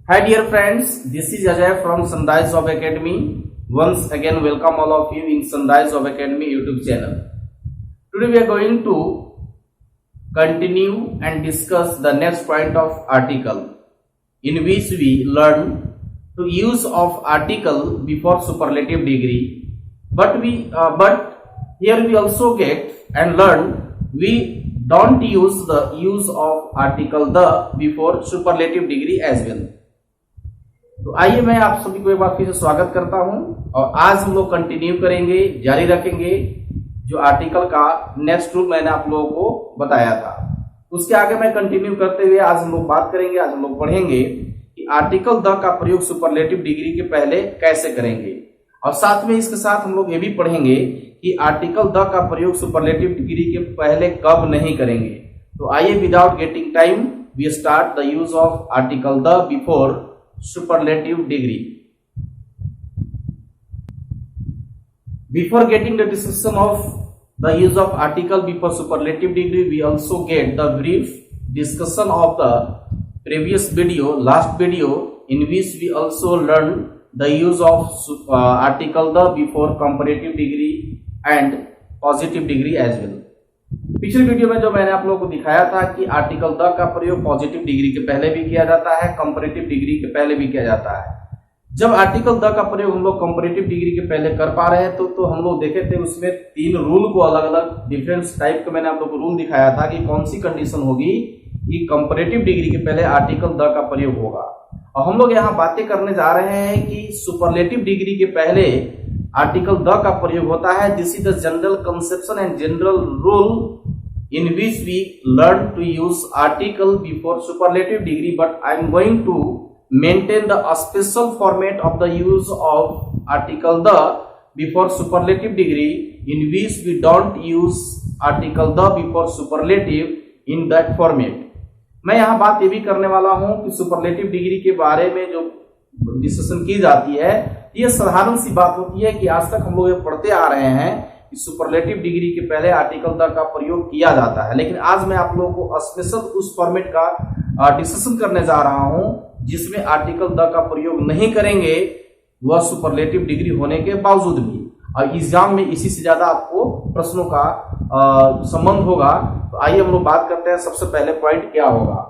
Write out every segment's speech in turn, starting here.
Hi dear friends, this is Ajay from Sunrise of Academy. Once again welcome all of you in Sunrise of Academy YouTube channel. Today we are going to continue and discuss the next point of article in which we learn to use of article before superlative degree. But here we also get and learn we don't use the use of article the before superlative degree as well. तो आइए मैं आप सभी को एक बार फिर से स्वागत करता हूं और आज हम लोग कंटिन्यू करेंगे, जारी रखेंगे जो आर्टिकल का नेक्स्ट रूल मैंने आप लोगों को बताया था। उसके आगे मैं कंटिन्यू करते हुए आज हम लोग बात करेंगे, आज हम लोग पढ़ेंगे कि आर्टिकल द का प्रयोग सुपरलेटिव डिग्री के पहले कैसे करेंगे और साथ में इसके साथ हम लोग ये भी पढ़ेंगे कि आर्टिकल द का प्रयोग सुपरलेटिव डिग्री के पहले कब नहीं करेंगे। तो आइए without getting time we start the use of article the before superlative degree. Before getting the discussion of the use of article before superlative degree, we also get the brief discussion of the previous video, last video, in which we also learn the use of article the before comparative degree and positive degree as well. पिछले video में जो मैंने आप लोगों को दिखाया था कि आर्टिकल द का प्रयोग पॉजिटिव डिग्री के पहले भी किया जाता है, कंपैरेटिव डिग्री के पहले भी किया जाता है। जब आर्टिकल द का प्रयोग हम लोग कंपैरेटिव डिग्री के पहले कर पा रहे हैं तो हम लोग देखे थे उसमें तीन रूल को अलग अलग डिफरेंट टाइप का मैंने आप लोग को रूल दिखाया था कि कौन सी कंडीशन होगी कि कंपैरेटिव डिग्री के पहले आर्टिकल द का प्रयोग होगा। और हम लोग यहाँ बातें करने जा रहे हैं कि सुपरलेटिव डिग्री के पहले आर्टिकल द का प्रयोग होता है। This is the general conception and general rule in which we learn to use article before superlative degree, but I am going to maintain the special format of the use of article the before superlative degree in which we don't use article the before superlative in that format. मैं यहाँ बात ये भी करने वाला हूँ कि superlative degree के बारे में जो डिस्कशन की जाती है ये साधारण सी बात होती है कि आज तक हम लोग ये पढ़ते आ रहे हैं कि सुपरलेटिव डिग्री के पहले आर्टिकल द का प्रयोग किया जाता है। लेकिन आज मैं आप लोगों को स्पेशल उस फॉर्मेट का डिस्कशन करने जा रहा हूं जिसमें आर्टिकल द का प्रयोग नहीं करेंगे वह सुपरलेटिव डिग्री होने के बावजूद भी, और एग्जाम में इसी से ज्यादा आपको प्रश्नों का संबंध होगा। तो आइए हम लोग बात करते हैं सबसे पहले पॉइंट क्या होगा।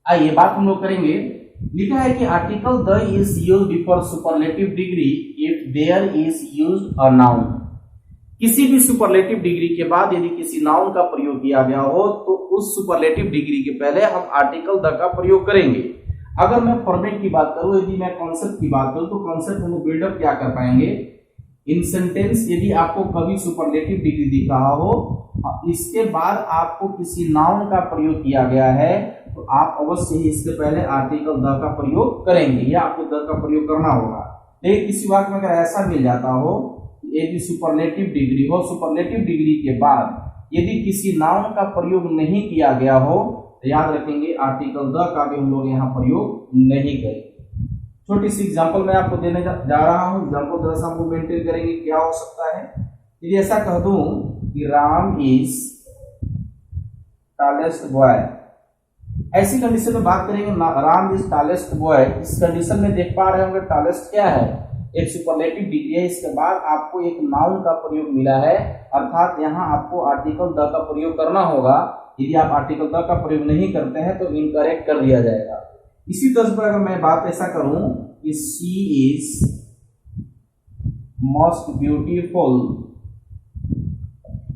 आइए बात हम लोग करेंगे। लिखा है कि article the is used before superlative degree if there is used a noun. किसी भी सुपरलेटिव डिग्री के बाद यदि किसी नाउन का प्रयोग किया गया हो तो उस सुपरलेटिव डिग्री के पहले हम आर्टिकल द का प्रयोग करेंगे। अगर मैं फॉर्मेट की बात करूं, यदि मैं कॉन्सेप्ट की बात करूं तो कॉन्सेप्ट हम बिल्डअप क्या कर पाएंगे इन सेंटेंस। यदि आपको कभी सुपरलेटिव डिग्री दिख रहा हो इसके बाद आपको किसी नाउन का प्रयोग किया गया है तो आप अवश्य ही इसके पहले आर्टिकल द का प्रयोग करेंगे या आपको द का प्रयोग करना होगा। लेकिन किसी वाक्य में अगर ऐसा मिल जाता हो यदि सुपरलेटिव डिग्री हो, सुपरलेटिव डिग्री के बाद यदि किसी नाउन का प्रयोग नहीं किया गया हो तो याद रखेंगे आर्टिकल द का भी हम लोग यहाँ प्रयोग नहीं करेंगे। छोटी सी एग्जांपल मैं आपको देने जा रहा हूँ। एग्जांपल जरा सा हमको मेंटेन करेंगे क्या हो सकता है। यदि ऐसा कह दूं कि राम इज टॉलेस्ट बॉय, ऐसी कंडीशन में बात करेंगे राम इज टॉलेस्ट बॉय। इस कंडीशन में देख पा रहे होंगे टॉलेस्ट क्या है, एक सुपरलेटिव डिग्री है। इसके बाद आपको एक नाउन का प्रयोग मिला है, अर्थात यहाँ आपको आर्टिकल द का प्रयोग करना होगा। यदि आप आर्टिकल द का प्रयोग नहीं करते हैं तो इनकरेक्ट कर दिया जाएगा। इसी तर्ज पर अगर मैं बात ऐसा करूं कि शी इज मोस्ट ब्यूटीफुल,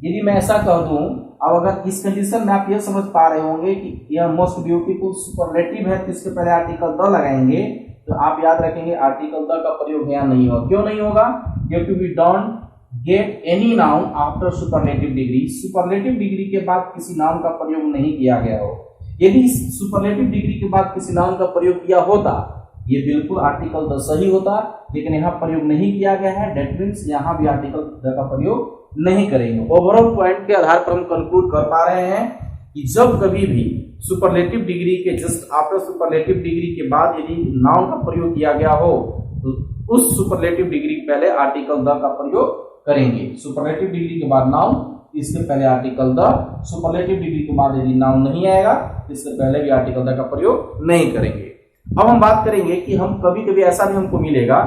यदि मैं ऐसा कह दूं, अब अगर इस कंडीशन में आप ये समझ पा रहे होंगे कि यह मोस्ट ब्यूटीफुल सुपरलेटिव है तो इसके पहले आर्टिकल द लगाएंगे तो आप याद रखेंगे आर्टिकल द का प्रयोग यहाँ नहीं होगा। क्यों नहीं होगा? क्योंकि we don't get any noun after superlative degree. Superlative degree के बाद किसी नाउन का प्रयोग नहीं किया गया हो। यदि इस सुपरलेटिव डिग्री के बाद किसी नाउन का प्रयोग किया होता ये बिल्कुल आर्टिकल द सही होता, लेकिन यहाँ प्रयोग नहीं किया गया है। दैट मीन्स यहाँ भी आर्टिकल द का प्रयोग नहीं करेंगे। ओवरऑल पॉइंट के आधार पर हम कंक्लूड कर पा रहे हैं कि जब कभी भी सुपरलेटिव डिग्री के जस्ट आफ्टर सुपरलेटिव डिग्री के बाद यदि नाउन का प्रयोग किया गया हो तो उस सुपरलेटिव डिग्री पहले आर्टिकल द का प्रयोग करेंगे। सुपरलेटिव डिग्री के बाद नाउन, इसके पहले आर्टिकल द, सुपरलेटिव डिग्री के बाद यदि नाउन नहीं आएगा इससे पहले भी आर्टिकल द का प्रयोग नहीं करेंगे। अब हम बात करेंगे कि हम कभी कभी ऐसा भी हमको मिलेगा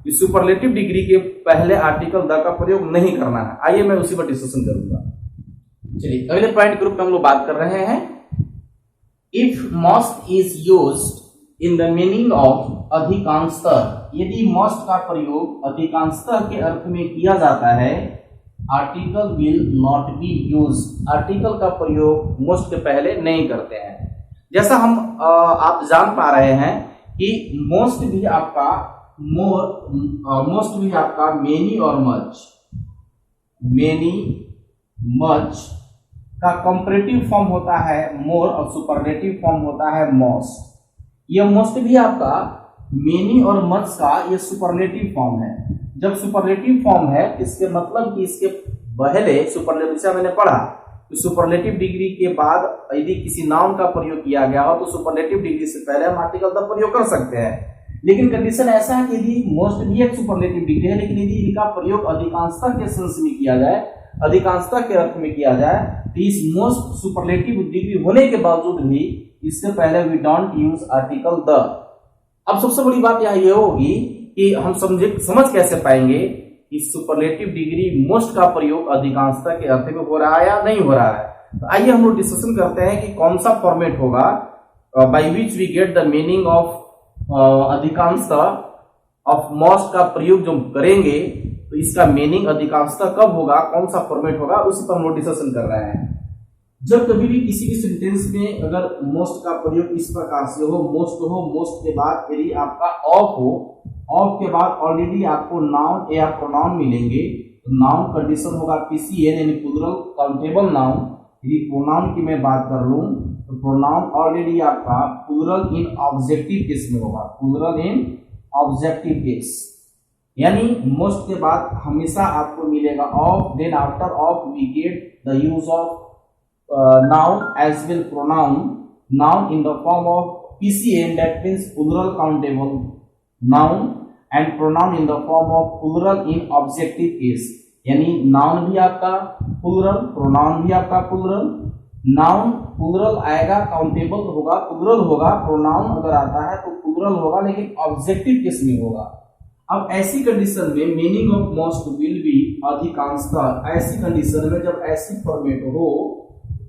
कि सुपरलेटिव डिग्री के पहले आर्टिकल द का प्रयोग नहीं करना है। आइए मैं उसी पर डिस्कशन करूंगा। चलिए अगले पॉइंट ग्रुप में हम लोग बात कर रहे हैं, if most is used in the meaning of अधिकांशतः, यदि मोस्ट का प्रयोग अधिकांशतः के अर्थ में किया जाता है, article will not be use, article का प्रयोग मोस्ट के पहले नहीं करते हैं। जैसा हम आप जान पा रहे हैं कि मोस्ट भी आपका मोस्ट भी आपका मेनी और मच, मेनी मच का कंपैरेटिव फॉर्म होता है मोर और सुपरलेटिव फॉर्म होता है मोस्ट। यह मोस्ट भी आपका मेनी और मच का ये सुपरलेटिव फॉर्म है। जब सुपरलेटिव फॉर्म है इसके मतलब कि इसके पहले सुपरलेटिव से मैंने पढ़ा तो सुपरलेटिव डिग्री के बाद यदि किसी नाउन का प्रयोग किया गया हो तो सुपरलेटिव डिग्री से पहले हम आर्टिकल द प्रयोग कर सकते हैं। लेकिन कंडीशन ऐसा है कि यदि मोस्ट भी एक सुपरलेटिव डिग्री है, लेकिन यदि इनका प्रयोग अधिकांशता के सेंस में किया जाए, अधिकांशता के अर्थ में किया जाए, तो इस मोस्ट सुपरलेटिव डिग्री होने के बावजूद भी इससे पहले we don't use article the. अब सबसे बड़ी बात यहाँ ये होगी कि हम समझ कैसे पाएंगे कि सुपरलेटिव डिग्री मोस्ट का प्रयोग अधिकांशता के अर्थ में हो रहा है या नहीं हो रहा है। तो आइए हम लोग डिस्कशन करते हैं कि कौन सा फॉर्मेट होगा by which we get the meaning of अधिकांशता ऑफ मोस्ट का प्रयोग जो करेंगे तो इसका मीनिंग अधिकांशता कब होगा, कौन सा फॉर्मेट होगा, उसी पर हम लोग डिस्कशन कर रहे हैं। जब कभी भी किसी भी सेंटेंस में अगर मोस्ट का प्रयोग इस प्रकार से हो, मोस्ट के बाद यदि आपका ऑफ हो, ऑफ के बाद ऑलरेडी आपको नाउन या प्रोनाउन मिलेंगे, तो नाउन कंडीशन होगा पीसीएन यानी प्लूरल काउंटेबल नाउन। यदि प्रोनाउन की मैं बात कर लूं तो प्रोनाउन ऑलरेडी आपका प्लूरल इन ऑब्जेक्टिव केस में होगा, प्लूरल इन ऑब्जेक्टिव केस, यानी मोस्ट के बाद हमेशा आपको मिलेगा of, then after of we get the use of noun as well pronoun, noun in the form of PCN that means plural countable noun and pronoun in the form of plural in objective case, यानी noun भी आपका plural, pronoun भी आपका plural, noun plural आएगा, countable होगा, plural होगा, pronoun अगर आता है तो plural होगा लेकिन objective case में होगा। अब ऐसी कंडीशन में meaning of most will be अधिकांशता, ऐसी कंडीशन में जब ऐसी फॉर्मेट हो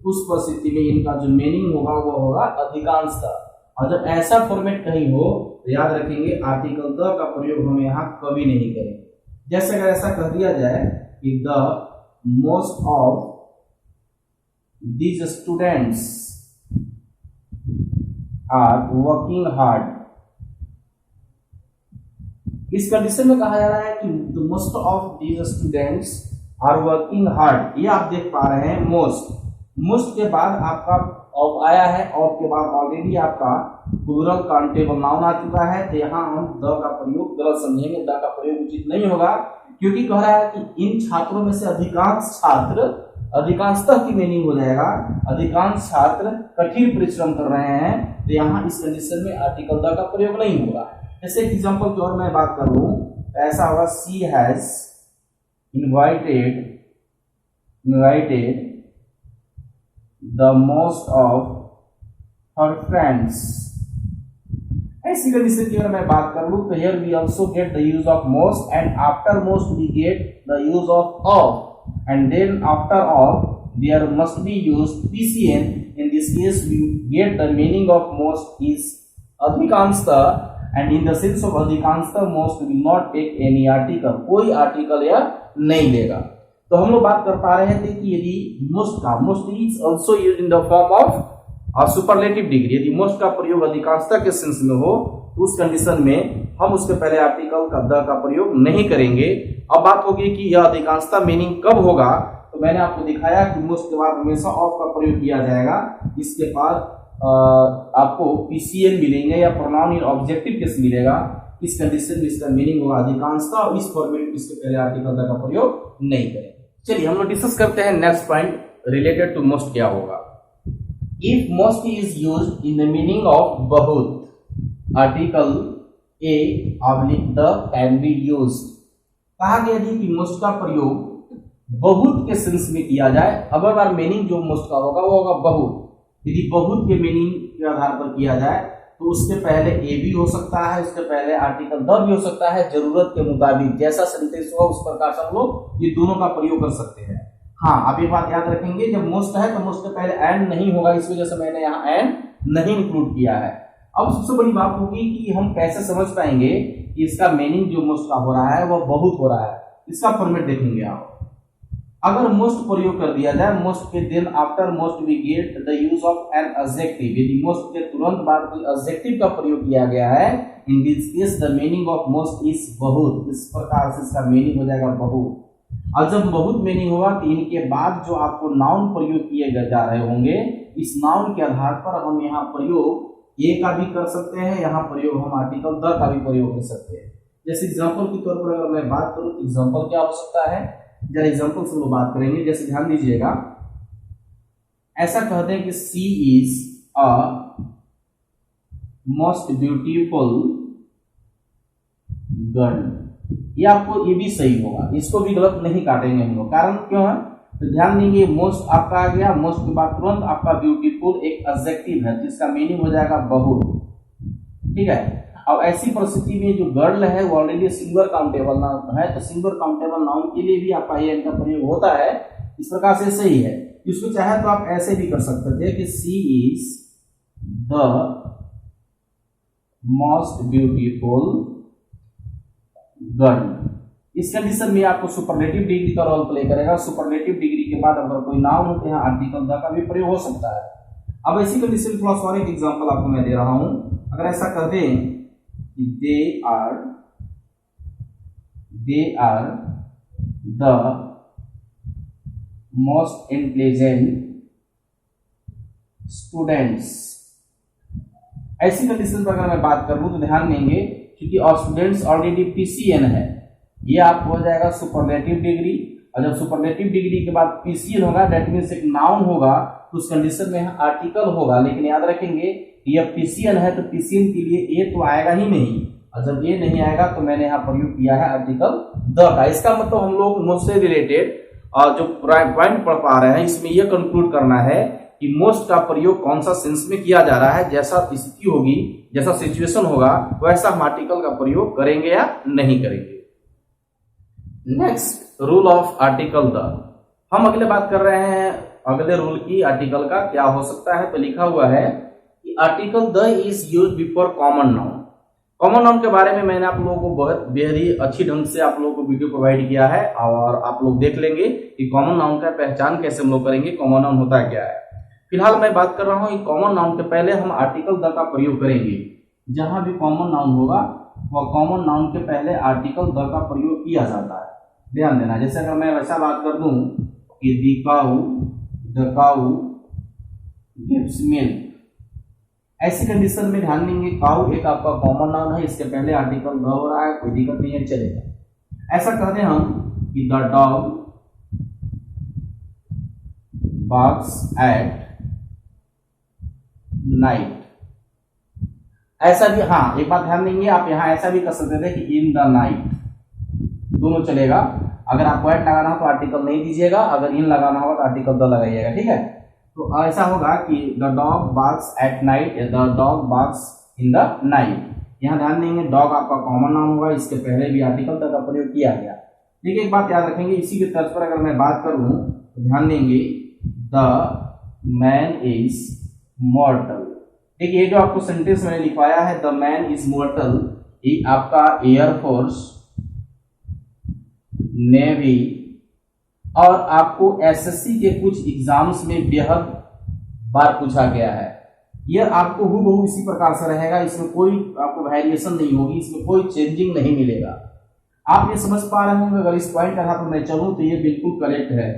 उस परिस्थिति में इनका जो मीनिंग होगा वो होगा अधिकांशता। और जब ऐसा फॉर्मेट कहीं हो तो याद रखेंगे आर्टिकल द का प्रयोग हम यहाँ कभी नहीं करेंगे। जैसे अगर ऐसा कह दिया जाए कि the most of these students are working hard, इस कंडीशन में कहा जा रहा है कि the most of these students are working hard. ये आप देख पा रहे हैं मोस्ट के बाद आपका ऑफ आया है, ऑफ के बाद ऑलरेडी आपका प्लूरल काउंटेबल नाउन आ चुका है, तो यहाँ हम द का प्रयोग गलत समझेंगे, द का प्रयोग उचित नहीं होगा, क्योंकि कह रहा है कि इन छात्रों में से अधिकांश छात्र, अधिकांशता की मीनिंग हो जाएगा अधिकांश छात्र कठिन परिश्रम कर रहे हैं, तो यहाँ इस कंडीशन में आर्टिकल द का प्रयोग नहीं होगा। जैसे एग्जाम्पल की और मैं बात कर लूं तो ऐसा होगा she has invited the most of her friends। ऐसी कंडीशन की अगर मैं बात कर लूं तो here we also get the use of most and after most we get the use of and then after of there must be used PCN। in this case we get the meaning of most is अधिकांशता and in the sense of अधिकांशता most will not take any article, कोई article या नहीं लेगा। तो हम लोग बात कर पा रहे थे कि यदि most is also use in the form of superlative degree, यदि मोस्ट का प्रयोग अधिकांशता के सेंस में हो तो उस कंडीशन में हम उसके पहले आर्टिकल का द का प्रयोग नहीं करेंगे। अब बात होगी कि यह अधिकांशता मीनिंग कब होगा, तो मैंने आपको दिखाया कि मोस्ट के बाद हमेशा ऑफ का प्रयोग किया जाएगा, इसके बाद आपको पीसीएन मिलेंगे या प्रोनाउन इन ऑब्जेक्टिव केस मिलेगा। इस कंडीशन में इसका मीनिंग होगा अधिकांशता और इस फॉर्मेट में इसके पहले आर्टिकल द का प्रयोग नहीं करेंगे। चलिए हम लोग डिस्कस करते हैं next point related to most क्या होगा। If most is used in the meaning of बहुत, article a oblique the can be used. कहा गया कि मोस्ट का प्रयोग बहुत के सेंस में किया जाए, अगर बार मीनिंग जो मोस्ट का होगा वो होगा बहुत। यदि बहुत के मीनिंग के आधार पर किया जाए तो उसके पहले ए भी हो सकता है, उसके पहले आर्टिकल द भी हो सकता है। जरूरत के मुताबिक जैसा सेंटेंस होगा उस प्रकार से हम लोग ये दोनों का प्रयोग कर सकते हैं। हाँ, आप ये बात याद रखेंगे, जब मोस्ट है तो मोस्ट के पहले एंड नहीं होगा, इस वजह से मैंने यहाँ एंड नहीं इंक्लूड किया है। अब सबसे बड़ी बात होगी कि हम कैसे समझ पाएंगे कि इसका मीनिंग जो मोस्ट का हो रहा है वह बहुत हो रहा है। इसका फॉर्मेट देखेंगे आप। अगर मोस्ट प्रयोग कर दिया जाए, मोस्ट के then after most we get the use of an adjective. यदि मोस्ट के तुरंत बाद कोई एडजेक्टिव का प्रयोग किया गया है, in this case the meaning of most is बहुत। इस प्रकार से इसका मीनिंग हो जाएगा बहुत। और जब बहुत मीनिंग होगा तो इनके बाद जो आपको नाउन प्रयोग किए जा रहे होंगे, इस नाउन के आधार पर हम यहाँ प्रयोग ए का भी कर सकते हैं, यहाँ प्रयोग हम आर्टिकल द का भी प्रयोग कर सकते हैं। जैसे एग्जांपल के तौर पर अगर मैं बात करूं तो एग्जांपल क्या हो सकता है, जरा एग्जांपल से हम बात करेंगे। जैसे ध्यान दीजिएगा, ऐसा कहते हैं कि she is a most beautiful girl. ये आपको ये भी सही होगा, इसको भी गलत नहीं काटेंगे हम लोग। कारण क्यों है तो ध्यान देंगे, मोस्ट आपका आ गया, मोस्ट के बाद तुरंत आपका ब्यूटीफुल एक एडजेक्टिव है, जिसका मीनिंग हो जाएगा बहुत। ठीक है। अब ऐसी परिस्थिति में जो गर्ल है वो ऑलरेडी सिंगुलर काउंटेबल नाउन है, तो सिंगुलर काउंटेबल नाउन के लिए भी आपका ये का प्रयोग होता है। इस प्रकार से सही है। इसको चाहे तो आप ऐसे भी कर सकते थे कि she is the most beautiful girl. इस कंडीशन में आपको सुपरलेटिव डिग्री का रोल प्ले करेगा। सुपरलेटिव डिग्री के बाद अगर कोई नाउन हो तो यहाँ आर्टिकल द का भी प्रयोग हो सकता है। अब ऐसी कंडीशन थोड़ा सा और एक एग्जांपल आपको मैं दे रहा हूं। अगर ऐसा कर दें कि they are the most intelligent students, ऐसी कंडीशन पर अगर मैं बात करूं तो ध्यान देंगे क्योंकि स्टूडेंट्स ऑलरेडी पीसीएन है, ये आपको हो जाएगा सुपरलेटिव डिग्री। और जब सुपरलेटिव डिग्री के बाद पीसीएन होगा, दैट मींस एक नाउन होगा, तो उस कंडीशन में आर्टिकल होगा। लेकिन याद रखेंगे ये पीसीएन है तो पीसीएन के लिए ए तो आएगा ही नहीं, और जब ये नहीं आएगा तो मैंने यहाँ प्रयोग किया है आर्टिकल द का। इसका मतलब हम लोग मोस्ट से रिलेटेड जो पॉइंट पढ़ पा रहे हैं, इसमें यह कंक्लूड करना है कि मोस्ट का प्रयोग कौन सा सेंस में किया जा रहा है। जैसा स्थिति होगी, जैसा सिचुएशन होगा, वैसा हम आर्टिकल का प्रयोग करेंगे या नहीं करेंगे। Next, rule of article the. हम अगले बात कर रहे हैं अगले रूल की, आर्टिकल का क्या हो सकता है। तो लिखा हुआ है कि article the is used before common noun. Common noun के बारे में मैंने आप लोगों को बहुत बेहद ही अच्छी ढंग से आप लोगों को वीडियो प्रोवाइड किया है, और आप लोग देख लेंगे कि कॉमन नाउन का पहचान कैसे हम लोग करेंगे, कॉमन नाउन होता क्या है। फिलहाल मैं बात कर रहा हूं कि कॉमन नाउन के पहले हम आर्टिकल द का प्रयोग करेंगे। जहां भी कॉमन नाउन होगा वह कॉमन नाउन के पहले आर्टिकल द का प्रयोग किया जाता है। ध्यान देना, जैसे अगर मैं वैसा बात कर दूं कि द काऊ गिव्स मिल्क, ऐसी कंडीशन में ध्यान देंगे काऊ एक आपका कॉमन नाउन है, इसके पहले आर्टिकल द हो रहा है, कोई दिक्कत नहीं है, चलेगा। ऐसा कहते हैं हम कि the dog barks at night. ऐसा भी, हाँ एक बात ध्यान देंगे, आप यहाँ ऐसा भी कर सकते थे कि इन द नाइट, दोनों चलेगा। अगर आपको एट लगाना हो तो आर्टिकल नहीं दीजिएगा, अगर इन लगाना होगा तो आर्टिकल द लगाइएगा। ठीक है, तो ऐसा होगा कि the dog barks at night, the dog barks in the night. यहाँ ध्यान देंगे डॉग आपका कॉमन नाउन होगा, इसके पहले भी आर्टिकल द का प्रयोग किया गया। देखिए एक बात याद रखेंगे, इसी के तर्ज पर अगर मैं बात करूं तो ध्यान देंगे द मैन इज मॉर्टल। देखिए ये जो आपको सेंटेंस मैंने लिखवाया है द मैन इज मॉर्टल, ये आपका एयरफोर्स, नेवी और आपको एसएससी के कुछ एग्जाम्स में बेहद बार पूछा गया है। यह आपको हूबहू इसी प्रकार से रहेगा, इसमें कोई आपको वेरिएशन नहीं होगी, इसमें कोई चेंजिंग नहीं मिलेगा। आप ये समझ पा रहे होंगे, अगर इस पॉइंट के आधार पर मैं चलूं तो ये बिल्कुल करेक्ट है।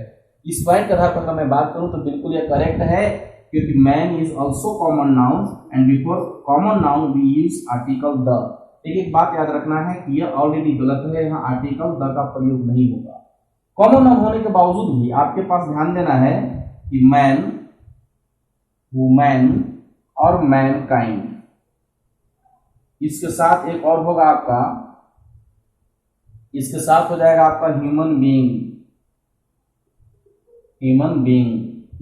इस पॉइंट के आधार पर अगर मैं बात करूं तो बिल्कुल ये करेक्ट है, क्योंकि man is also common noun and before common noun we use article the. एक बात याद रखना है कि यह ऑलरेडी गलत है, यहाँ आर्टिकल द का प्रयोग नहीं होगा। कॉमन नाउन होने के बावजूद भी आपके पास ध्यान देना है कि मैन, वुमेन और मैनकाइंड, इसके साथ एक और होगा आपका, इसके साथ हो जाएगा आपका ह्यूमन बीइंग, ह्यूमन बीइंग।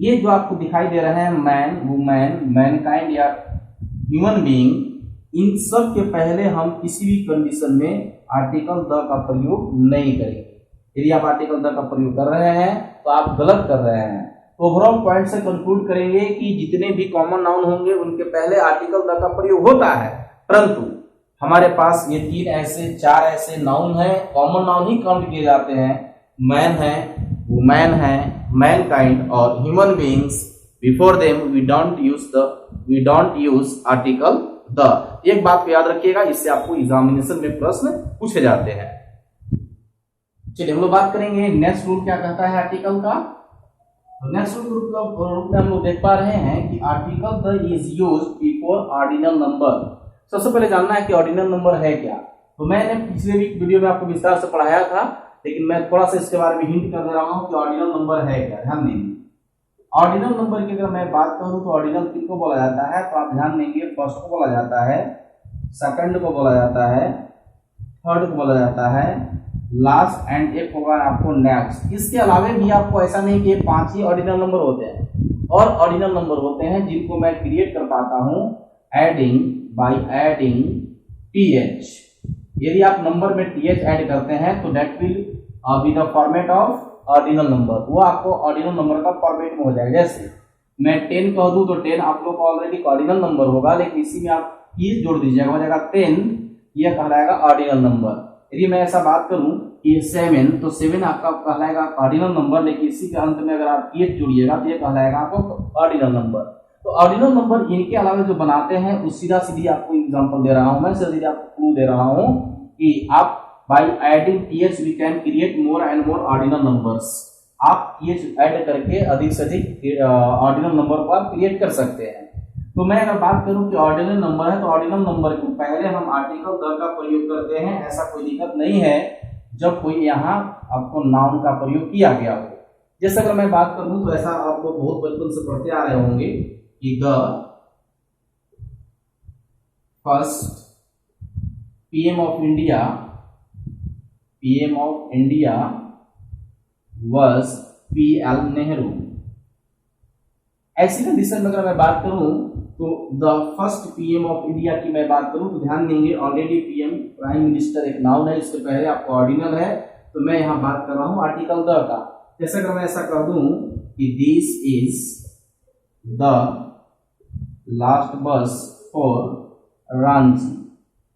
ये जो आपको दिखाई दे रहे हैं मैन, वुमेन, मैनकाइंड या ह्यूमन बीइंग, इन सब के पहले हम किसी भी कंडीशन में आर्टिकल द का प्रयोग नहीं करेंगे। यदि आप आर्टिकल द का प्रयोग कर रहे हैं तो आप गलत कर रहे हैं। ओवरऑल पॉइंट से कंक्लूड करेंगे कि जितने भी कॉमन नाउन होंगे उनके पहले आर्टिकल द का प्रयोग होता है, परंतु हमारे पास ये 3 ऐसे 4 ऐसे नाउन हैं, कॉमन नाउन ही काउंट किए जाते हैं। मैन है, वुमेन है, मैनकाइंड और human beings. Before them we don't use article the. एक बात को याद रखिएगा, इससे आपको एग्जामिनेशन में प्रश्न पूछे जाते हैं। चलिए हम लोग बात करेंगे नेक्स्ट रूल क्या कहता है आर्टिकल का। नेक्स्ट रूल में हम लोग देख पा रहे हैं कि article the is used before ordinal number. सबसे पहले जानना है कि ऑर्डिनल नंबर है क्या। तो मैंने पिछले वीडियो में आपको विस्तार से पढ़ाया था, लेकिन मैं थोड़ा सा इसके बारे में हिंट कर दे रहा हूं कि ऑर्डिनल नंबर है क्या। ध्यान देंगे, ऑर्डिनल नंबर की अगर मैं बात करूं तो ऑर्डिनल किसको बोला जाता है, तो आप ध्यान देंगे फर्स्ट को बोला जाता है, सेकंड को बोला जाता है, थर्ड को बोला जाता है, लास्ट एंड एक होगा आपको नेक्स्ट। इसके अलावे भी आपको ऐसा नहीं कि 5 ही ऑर्डिनल नंबर होते हैं, और ऑर्डिनल नंबर होते हैं जिनको मैं क्रिएट कर पाता हूं एडिंग बाय एडिंग th। यदि आप नंबर में th ऐड करते हैं तो that will be the format of ordinal number. वो आपको ऑर्डिनल नंबर का फॉर्मेट में हो जाएगा। जैसे मैं 10 कह दूं तो 10 आप लोग का ऑलरेडी ऑर्डिनल नंबर होगा, लेकिन इसी में आप th जोड़ दीजिएगा, हो जाएगा 10, यह कहलाएगा ऑर्डिनल नंबर। यदि मैं ऐसा बात करूं कि 7, तो 7 आपका कहलाएगा ऑर्डिनल नंबर, लेकिन इसी के अंत में अगर आप th जोड़िएगा तो ये कहलाएगा आपको ऑर्डिनल नंबर। तो ऑर्डिनल नंबर इनके अलावा जो बनाते हैं उस सीधा सीधी आपको एग्जांपल दे रहा हूं मैं, सीधा आपको क्लू दे रहा हूं कि आप by adding th we can create more and more ordinal numbers. आप th ऐड करके अधिक से अधिक ऑर्डिनल नंबर को आप क्रिएट कर सकते हैं। तो मैं अगर बात करूं कि ऑर्डिनल नंबर है तो ऑर्डिनल नंबर के पहले हम आर्टिकल द का प्रयोग करते हैं। ऐसा कोई दिक्कत नहीं है जब कोई यहाँ आपको नाउन का प्रयोग किया गया हो। जैसे अगर मैं बात करूं तो ऐसा आप लोग बहुत बचपन से पढ़ते आ रहे होंगे कि the first PM of India was PL Nehru. ऐसी कंडीशन में अगर मैं बात करूं तो the first PM of India की मैं बात करूं तो ध्यान देंगे ऑलरेडी पीएम प्राइम मिनिस्टर एक नाउन है, इसके पहले आपको ऑर्डिनल है, तो मैं यहां बात कर रहा हूं आर्टिकल द का। जैसे अगर मैं ऐसा कर दूं कि दिस इज द लास्ट बस फॉर रांची।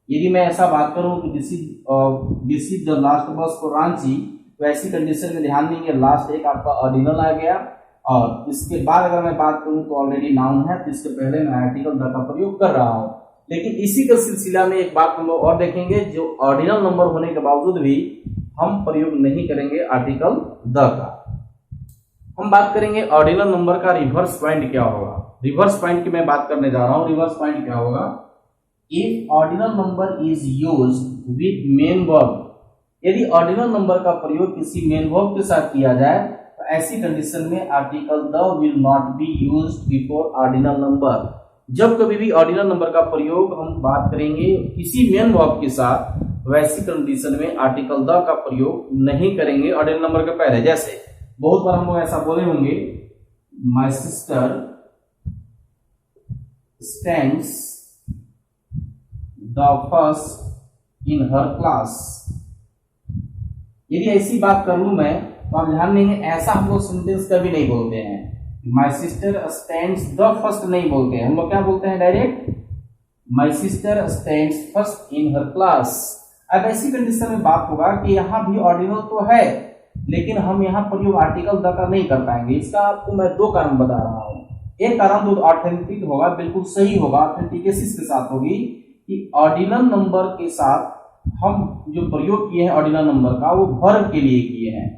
यदि मैं ऐसा बात करूं कि दिस इज द लास्ट बस फॉर रांची, तो ऐसी कंडीशन में ध्यान देंगे लास्ट एक आपका ऑर्डिनल आ गया, और इसके बाद अगर मैं बात करूं तो ऑलरेडी नाउन है, तो इसके पहले मैं आर्टिकल द का प्रयोग कर रहा हूं। लेकिन इसी के सिलसिला में एक बात हम लोग और देखेंगे, जो ऑर्डिनल नंबर होने के बावजूद भी हम प्रयोग नहीं करेंगे आर्टिकल द का। हम बात करेंगे ऑर्डिनल नंबर का रिवर्स पॉइंट क्या होगा। रिवर्स पॉइंट की मैं बात करने जा रहा हूं। रिवर्स पॉइंट क्या होगा, if ordinal number is used with main verb. यदि ऑर्डिनल नंबर का प्रयोग किसी मेन वर्ब के साथ किया जाए तो ऐसी कंडीशन में article the will not be used before ordinal number. जब कभी भी ऑर्डिनल नंबर का प्रयोग हम बात करेंगे किसी मेन वर्ब के साथ, वैसी कंडीशन में आर्टिकल द का प्रयोग नहीं करेंगे ऑर्डिनल नंबर के पहले। जैसे बहुत बार हम लोग ऐसा बोले होंगे, my sister stands the first in her class. यदि ऐसी बात कर लूं मैं तो आप ध्यान देंगे ऐसा हम लोग सेंटेंस कभी नहीं बोलते हैं। My sister stands the first नहीं बोलते हैं, हम लोग क्या बोलते हैं direct my sister stands first in her class. अब ऐसी कंडीशन में बात होगा कि यहाँ भी ऑर्डिनल तो है, लेकिन हम यहाँ प्रयोग आर्टिकल द का नहीं कर पाएंगे। इसका आपको मैं 2 कारण बता रहा हूँ। एक कारण तो ऑथेंटिक होगा, बिल्कुल सही होगा, ऑथेंटिकेसिस के साथ होगी कि ऑर्डिनल नंबर के साथ हम जो प्रयोग किए हैं ऑर्डिनल नंबर का वो वर्ब के लिए किए हैं,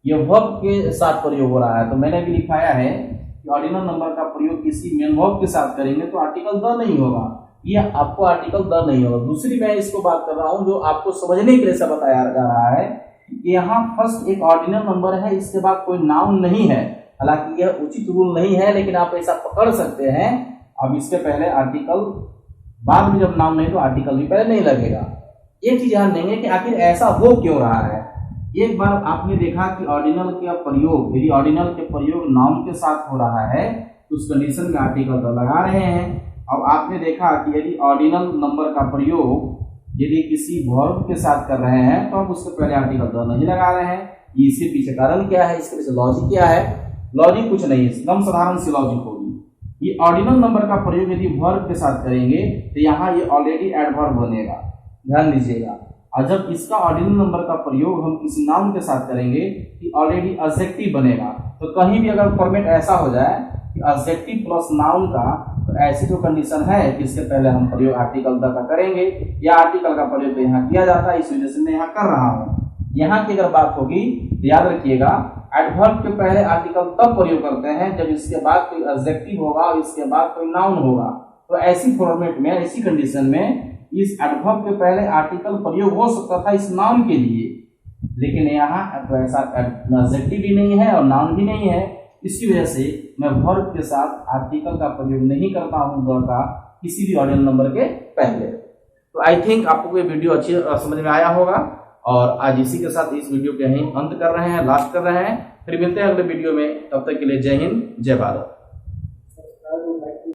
ये वर्ब के साथ प्रयोग हो रहा है। तो मैंने भी लिखाया है कि ऑर्डिनल नंबर का प्रयोग किसी मेन वर्ब के साथ करेंगे तो आर्टिकल द नहीं होगा, ये आपको आर्टिकल द नहीं होगा। दूसरी मैं इसको बात कर रहा हूं जो आपको समझने के लिए सब बताया जा रहा है कि यहाँ फर्स्ट एक ऑर्डिनल नंबर है, इसके बाद कोई नाउन नहीं है। हालांकि यह उचित रूल नहीं है, लेकिन आप ऐसा पकड़ सकते हैं। अब इसके पहले आर्टिकल, बाद में जब नाउन नहीं तो आर्टिकल भी पहले नहीं लगेगा। एक चीज ध्यान देंगे कि आखिर ऐसा हो क्यों रहा है। एक बार आपने देखा कि ऑर्डिनल का प्रयोग, यदि ऑर्डिनल के प्रयोग नाउन के साथ हो रहा है तो उस कंडीशन में आर्टिकल द लगा रहे हैं। अब आपने देखा कि यदि ऑर्डिनल नंबर का प्रयोग यदि किसी वर्ब के साथ कर रहे हैं तो हम उसके पहले आर्टिकल द नहीं लगा रहे हैं। इसके पीछे कारण क्या है, इसके पीछे लॉजिक क्या है? लॉजिक कुछ नहीं है, एकदम साधारण सी लॉजिक होगी। ये ऑर्डिनल नंबर का प्रयोग यदि वर्ब के साथ करेंगे तो यहाँ ये ऑलरेडी एडवर्ब बनेगा, ध्यान दीजिएगा। और जब इसका ऑर्डिनल नंबर का प्रयोग हम किसी नाउन के साथ करेंगे कि ऑलरेडी एडजेक्टिव बनेगा। तो कहीं भी अगर फॉर्मेट ऐसा हो जाए कि एडजेक्टिव प्लस नाउन का, तो ऐसी तो कंडीशन है कि इसके पहले हम प्रयोग आर्टिकल द का करेंगे, या आर्टिकल का प्रयोग तो यहाँ किया जाता है, इस वजह से मैं यहाँ कर रहा हूँ। यहाँ की अगर बात होगी तो याद रखिएगा, एडवर्ब के पहले आर्टिकल तब प्रयोग करते हैं जब इसके बाद कोई एडजेक्टिव होगा और इसके बाद कोई नाउन होगा। तो ऐसी फॉर्मेट में, ऐसी कंडीशन में इस एडवर्ब के पहले आर्टिकल प्रयोग हो सकता था इस नाउन के लिए, लेकिन यहाँ तो ऐसा एडजेक्टिव भी नहीं है और नाउन भी नहीं है। इसी वजह से मैं वर्ब के साथ आर्टिकल का प्रयोग नहीं करता हूँ द का किसी भी ऑर्डिनल नंबर के पहले। तो आई थिंक आपको ये वीडियो अच्छी समझ में आया होगा, और आज इसी के साथ इस वीडियो के यहीं अंत कर रहे हैं, लास्ट कर रहे हैं। फिर मिलते हैं अगले वीडियो में, तब तक के लिए जय हिंद, जय भारत।